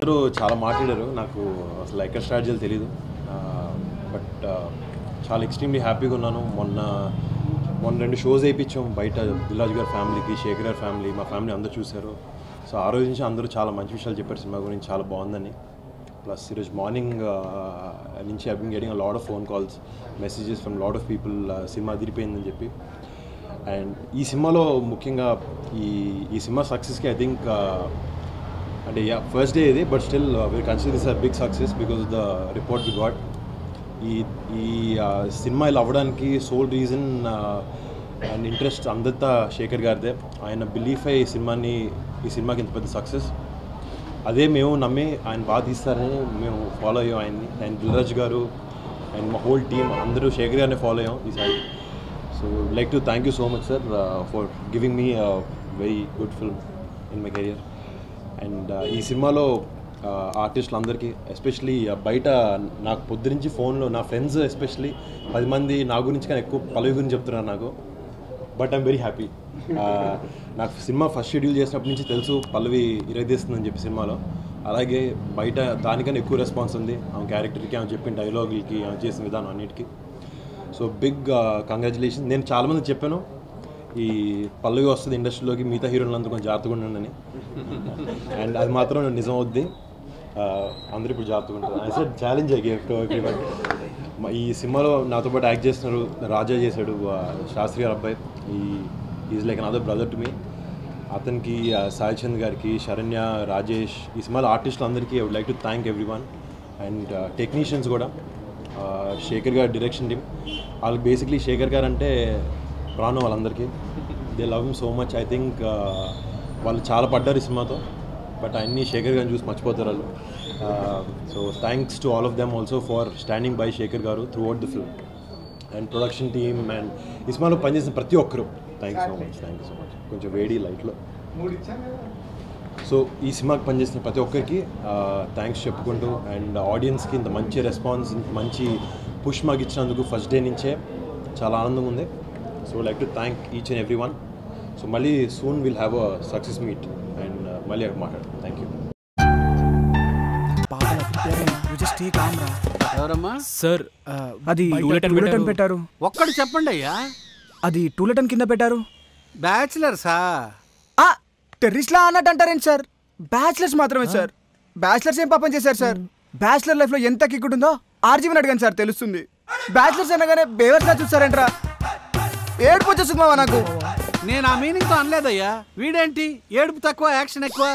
అందరూ చాలా మాట్లాడారు. నాకు అసలు ఎక్కడ స్టార్ట్ చేయాలో తెలియదు. బట్ చాలా ఎక్స్ట్రీమ్లీ హ్యాపీగా ఉన్నాను. మొన్న 2 షోస్ వేయించాం బయట. దిల్రాజు గారి ఫ్యామిలీకి, శేఖర్ గారి ఫ్యామిలీ, మా ఫ్యామిలీ అందరూ చూశారు. సో ఆ రోజు నుంచి అందరూ చాలా మంచి విషయాలు చెప్పారు సినిమా గురించి, చాలా బాగుందని. ప్లస్ ఈరోజు మార్నింగ్ నుంచి I been getting a lot of phone calls, messages from lot of people cinema అదిరిపోయిందని చెప్పి. అండ్ ఈ సినిమాలో ముఖ్యంగా ఈ సినిమా సక్సెస్కి ఐ థింక్ అంటే ఫస్ట్ డే ఇది, but still we consider this a big success because of the report we got. ఈ సినిమా ఇలా అవ్వడానికి సోల్ రీజన్ అండ్ ఇంట్రెస్ట్ అందంతా శేఖర్ గారిదే. ఆయన బిలీఫ్ అయ్యి ఈ సినిమాకి ఇంత పెద్ద సక్సెస్. అదే మేము నమ్మి ఆయన బాగా తీస్తారని మేము ఫాలో అయ్యాం ఆయన్ని. అండ్ దిల్రాజు గారు అండ్ మా హోల్ టీమ్ అందరూ శేఖర్ గారిని ఫాలో అయ్యాం ఈసారి. So would like to thank you so much sir for giving me a very good film in my career. And ఈ సినిమాలో ఆర్టిస్టులు అందరికీ, ఎస్పెషలీ బయట నాకు పొద్దు నుంచి ఫోన్లో నా ఫ్రెండ్స్ ఎస్పెషలీ 10 మంది నా గురించి కానీ ఎక్కువ పల్లవి గురించి చెప్తున్నారు నాకు. But I'm very happy. నాకు సినిమా ఫస్ట్ షెడ్యూల్ చేసినప్పటి నుంచి తెలుసు పల్లవి ఇరగదీస్తుందని చెప్పి సినిమాలో. అలాగే బయట దానికన్నా ఎక్కువ రెస్పాన్స్ ఉంది ఆమె క్యారెక్టర్కి, ఆమె చెప్పిన డైలాగులకి, ఆమె చేసిన విధానం అన్నిటికీ. So big congratulation. నేను చాలామంది చెప్పాను ఈ పల్లవి వస్తుంది ఇండస్ట్రీలోకి, మిగతా హీరోలందరూ కొంచెం జాగ్రత్తగా ఉండండి. అండ్ అది మాత్రం నిజం అవుద్ది. అందరూ ఇప్పుడు జాగ్రత్తగా ఉంటారు. I said challenge I give to everyone. ఈ సినిమాలో నాతో పాటు యాక్ట్ చేస్తున్నారు. రాజా చేశాడు, శాస్త్రి గారు అబ్బాయి. Is like another brother to me. అతనికి, సాయి చంద్ గారికి, శరణ్య, రాజేష్, ఈ సినిమాలో ఆర్టిస్టులు అందరికీ I would like to thank everyone. And technicians కూడా, శేఖర్ గారు డైరెక్షన్ టీమ్. వాళ్ళకి బేసిక్లీ శేఖర్ గారు అంటే ప్రాణం వాళ్ళందరికీ. They love him so much. I think వాళ్ళు చాలా పడ్డారు ఈ సినిమాతో, బట్ అన్నీ శేఖర్ గారిని చూసి మర్చిపోతారు వాళ్ళు. So thanks to all of them also for standing by Shekhar గారు throughout the film. And production team and ఈ సినిమాలో పనిచేసిన ప్రతి ఒక్కరు థ్యాంక్ యూ సో మచ్. కొంచెం వేడి లైట్లో. సో ఈ సినిమాకి పనిచేసిన ప్రతి ఒక్కరికి థ్యాంక్స్ చెప్పుకుంటూ, అండ్ ఆడియన్స్కి ఇంత మంచి రెస్పాన్స్, ఇంత మంచి పుష్ మాకు ఇచ్చినందుకు ఫస్ట్ డే నుంచే చాలా ఆనందంగా ఉంది. So like to thank each and every one. So మళ్ళీ soon will have a success meet and మళ్ళీ మాట్లాడు. Thank you. ఎవరమ్మా సార్? అది టూలెటన్ పెట్టారు. ఒక్కడు చెప్పండి అయ్యా. అది టూలెటన్ కింద పెట్టారు. బ్యాచిలర్సా? టెర్రరిస్ట్లా అన్నట్టు అంటారేంటి సార్? బ్యాచిలర్స్ మాత్రమే సార్. బ్యాచిలర్స్ ఏం పాపం చేశారు సార్? బ్యాచిలర్ లైఫ్ లో ఎంత కిక్ ఉంటుందో ఆర్జీవన్ అడిగాను సార్, తెలుస్తుంది. బ్యాచిలర్స్ అనగానే బేవర్స్గా చూస్తారేంట్రా? ఏడుపు వచ్చేస్తుంది మావా నాకు. నేను ఆ మీనింగ్తో అనలేదయ్యా. వీడేంటి ఏడుపు తక్కువ యాక్షన్ ఎక్కువ.